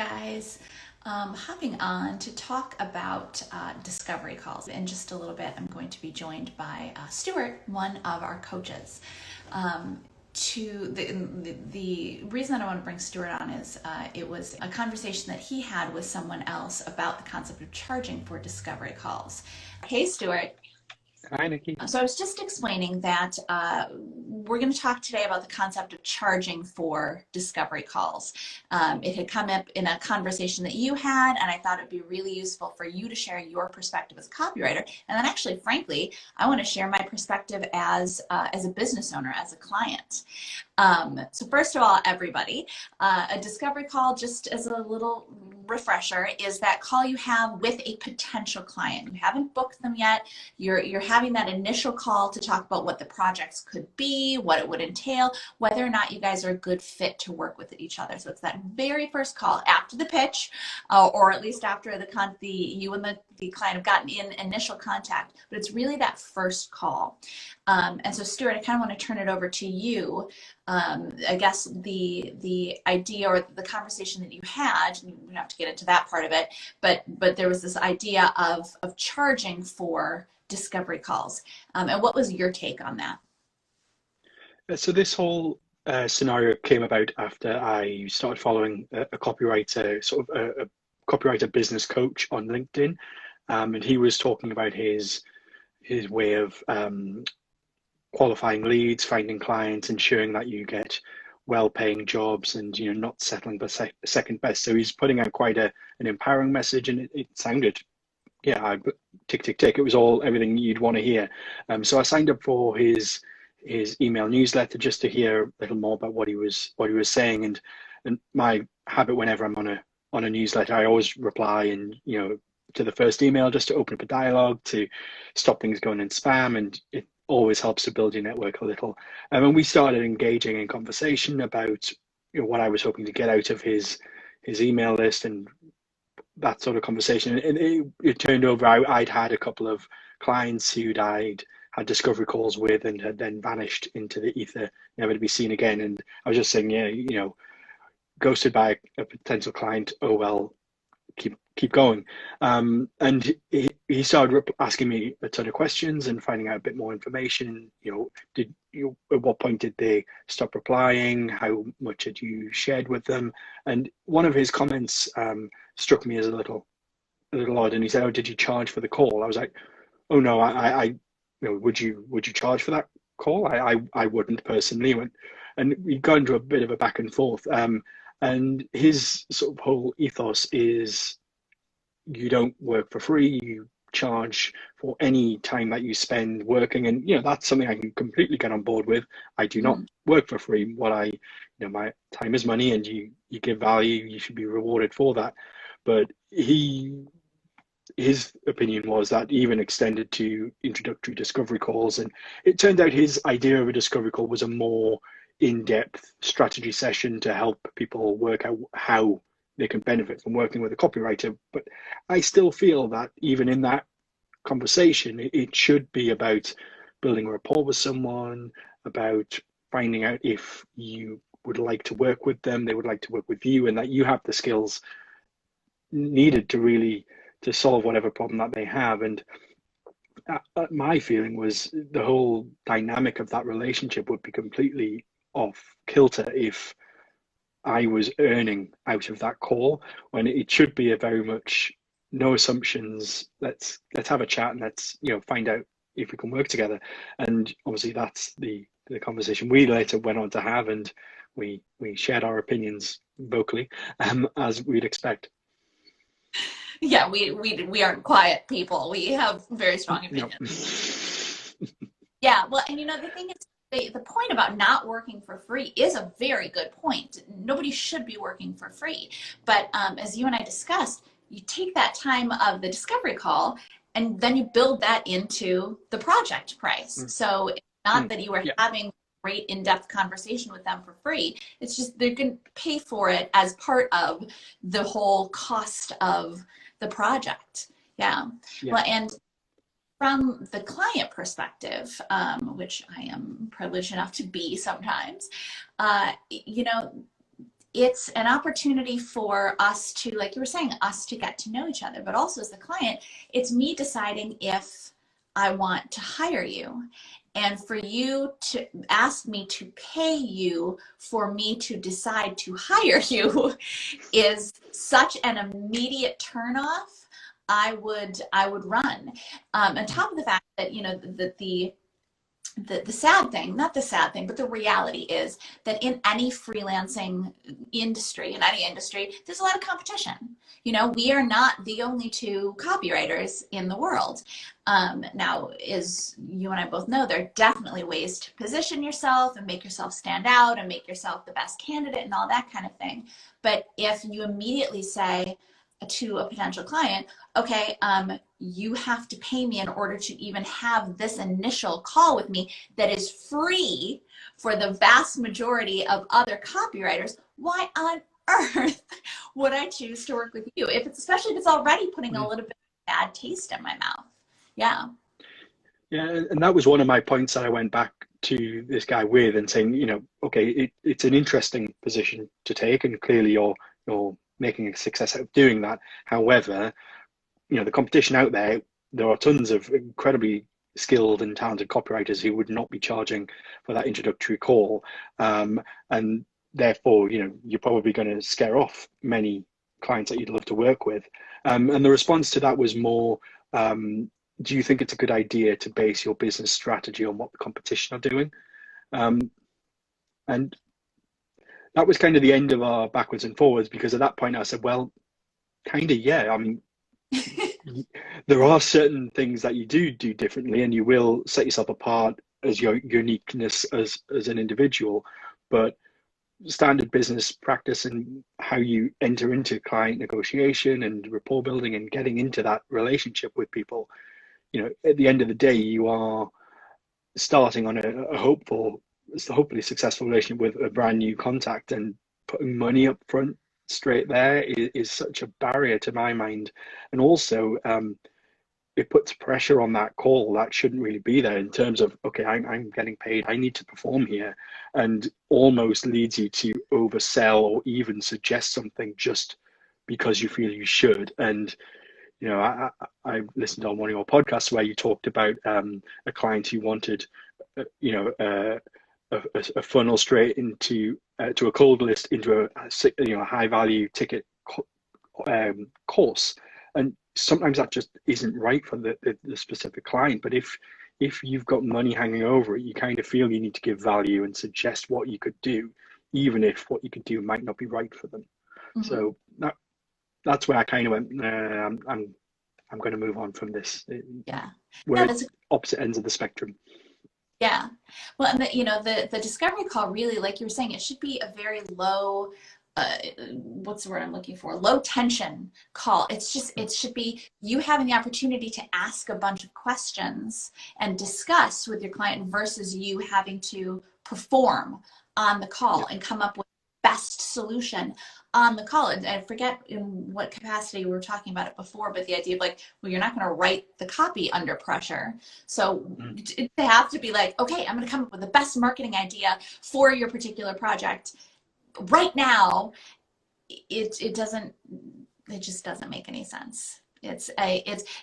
guys. Hopping on to talk about discovery calls. In just a little bit, I'm going to be joined by Stuart, one of our coaches. The reason that I want to bring Stuart on is it was a conversation that he had with someone else about the concept of charging for discovery calls. Hey, Stuart. Hi, Nikki. So I was just explaining that we're going to talk today about the concept of charging for discovery calls. It had come up in a conversation that you had, and I thought it'd be really useful for you to share your perspective as a copywriter. And then actually, frankly, I want to share my perspective as a business owner, as a client. So first of all, everybody, a discovery call, just as a little refresher, is that call you have with a potential client. You haven't booked them yet. You're having that initial call to talk about what the projects could be, what it would entail, whether or not you guys are a good fit to work with each other. So it's that very first call after the pitch, or at least after you and the client have gotten in initial contact, but it's really that first call. And so Stuart, I kind of want to turn it over to you. I guess the idea or the conversation that you had, you don't have to get into that part of it, but there was this idea of charging for discovery calls. And what was your take on that? So this whole scenario came about after I started following a copywriter, sort of a copywriter business coach on LinkedIn. And he was talking about his way of qualifying leads, finding clients, ensuring that you get well-paying jobs, and not settling for second best. So he's putting out quite an empowering message, and it sounded, tick tick tick. It was everything you'd want to hear. So I signed up for his email newsletter just to hear a little more about what he was saying. And my habit whenever I'm on a newsletter, I always reply and to the first email just to open up a dialogue, to stop things going in spam, and it always helps to build your network a little. And we started engaging in conversation about what I was hoping to get out of his email list and that sort of conversation. And it turned over. I'd had a couple of clients who'd had discovery calls with and had then vanished into the ether, never to be seen again. And I was just saying, ghosted by a potential client. Oh well, keep going. And he started asking me a ton of questions and finding out a bit more information. At what point did they stop replying? How much had you shared with them? And one of his comments struck me as a little odd. And he said, "Oh, did you charge for the call?" I was like, "Oh no, I would you charge for that call?" I wouldn't personally. And we got into a bit of a back and forth. And his sort of whole ethos is you don't work for free, you charge for any time that you spend working. And, that's something I can completely get on board with. I do not work for free. My time is money, and you give value, you should be rewarded for that. But his opinion was that even extended to introductory discovery calls. And it turned out his idea of a discovery call was a more in-depth strategy session to help people work out how they can benefit from working with a copywriter. But I still feel that even in that conversation, it should be about building a rapport with someone, about finding out if you would like to work with them, they would like to work with you, and that you have the skills needed to solve whatever problem that they have. And my feeling was the whole dynamic of that relationship would be completely off kilter if I was earning out of that call, when it should be a very much no assumptions. Let's have a chat and let's find out if we can work together. And obviously that's the conversation we later went on to have, and we shared our opinions vocally, as we'd expect. Yeah, we aren't quiet people. We have very strong opinions. No. Yeah, well, and the thing is, the point about not working for free is a very good point. Nobody should be working for free. But as you and I discussed, you take that time of the discovery call and then you build that into the project price. So it's not that you are having a great in-depth conversation with them for free. It's just they're going to pay for it as part of the whole cost of the project. Yeah. Well, and from the client perspective, which I am privileged enough to be sometimes, it's an opportunity for us to, like you were saying, us to get to know each other, but also as the client, it's me deciding if I want to hire you. And for you to ask me to pay you for me to decide to hire you is such an immediate turnoff. I would run. On top of the fact that, you know, the sad thing, not the sad thing, but the reality is that in any freelancing industry, in any industry, there's a lot of competition. You know, we are not the only two copywriters in the world. Now, as you and I both know, there are definitely ways to position yourself and make yourself stand out and make yourself the best candidate and all that kind of thing. But if you immediately say to a potential client, okay, you have to pay me in order to even have this initial call with me that is free for the vast majority of other copywriters, why on earth would I choose to work with you? If it's, especially if it's already putting a little bit of bad taste in my mouth. Yeah. Yeah, and that was one of my points that I went back to this guy with and saying, you know, okay, it's an interesting position to take, and clearly you're making a success out of doing that. However, you know, the competition out there, there are tons of incredibly skilled and talented copywriters who would not be charging for that introductory call. And therefore, you know, you're probably going to scare off many clients that you'd love to work with. And the response to that was more, do you think it's a good idea to base your business strategy on what the competition are doing? And that was kind of the end of our backwards and forwards, because at that point I said, well, kind of, yeah. I mean, there are certain things that you do differently, and you will set yourself apart as your uniqueness as an individual. But standard business practice and how you enter into client negotiation and rapport building and getting into that relationship with people, you know, at the end of the day, you are starting on a hopefully successful relationship with a brand new contact, and putting money up front straight there is such a barrier to my mind. And also, it puts pressure on that call that shouldn't really be there, in terms of, okay, I'm getting paid, I need to perform here, and almost leads you to oversell or even suggest something just because you feel you should. And you know, I listened on one of your podcasts where you talked about a client who wanted, you know, a funnel straight into to a cold list into a high value ticket course, and sometimes that just isn't right for the specific client. But if you've got money hanging over it, you kind of feel you need to give value and suggest what you could do, even if what you could do might not be right for them. Mm-hmm. So that's where I kind of went, I'm going to move on from this. Yeah. We're at opposite ends of the spectrum. Yeah. Well, and the discovery call, really, like you were saying, it should be a very low, what's the word I'm looking for? Low tension call. It should be you having the opportunity to ask a bunch of questions and discuss with your client, versus you having to perform on the call and come up with the best solution on the call. And I forget in what capacity we were talking about it before, but the idea of like, well, you're not going to write the copy under pressure. So it have to be like, okay, I'm going to come up with the best marketing idea for your particular project right now. It just doesn't make any sense.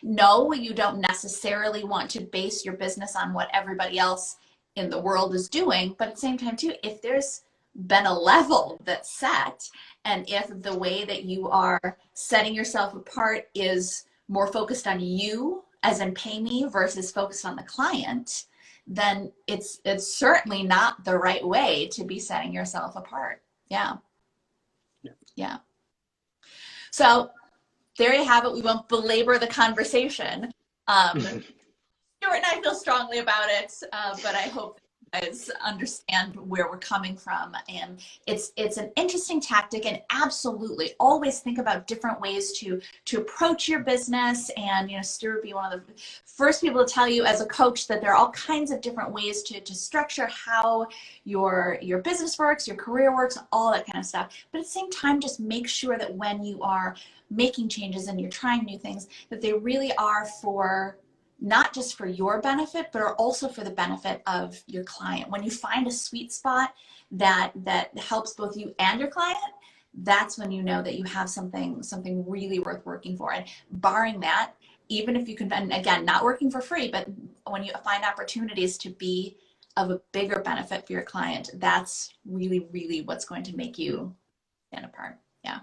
No, you don't necessarily want to base your business on what everybody else in the world is doing, but at the same time too, if there's been a level that's set, and if the way that you are setting yourself apart is more focused on you, as in pay me, versus focused on the client, then it's certainly not the right way to be setting yourself apart. Yeah. So there you have it. We won't belabor the conversation. Stuart and I feel strongly about it, but I hope you guys understand where we're coming from. And it's an interesting tactic, and absolutely always think about different ways to approach your business. And Stuart would be one of the first people to tell you as a coach that there are all kinds of different ways to structure how your business works, your career works, all that kind of stuff. But at the same time, just make sure that when you are making changes and you're trying new things, that they really are for not just for your benefit, but are also for the benefit of your client. When you find a sweet spot that helps both you and your client, that's when you know that you have something really worth working for. And barring that, even if you can, and again, not working for free, but when you find opportunities to be of a bigger benefit for your client, that's really, really what's going to make you stand apart. Yeah.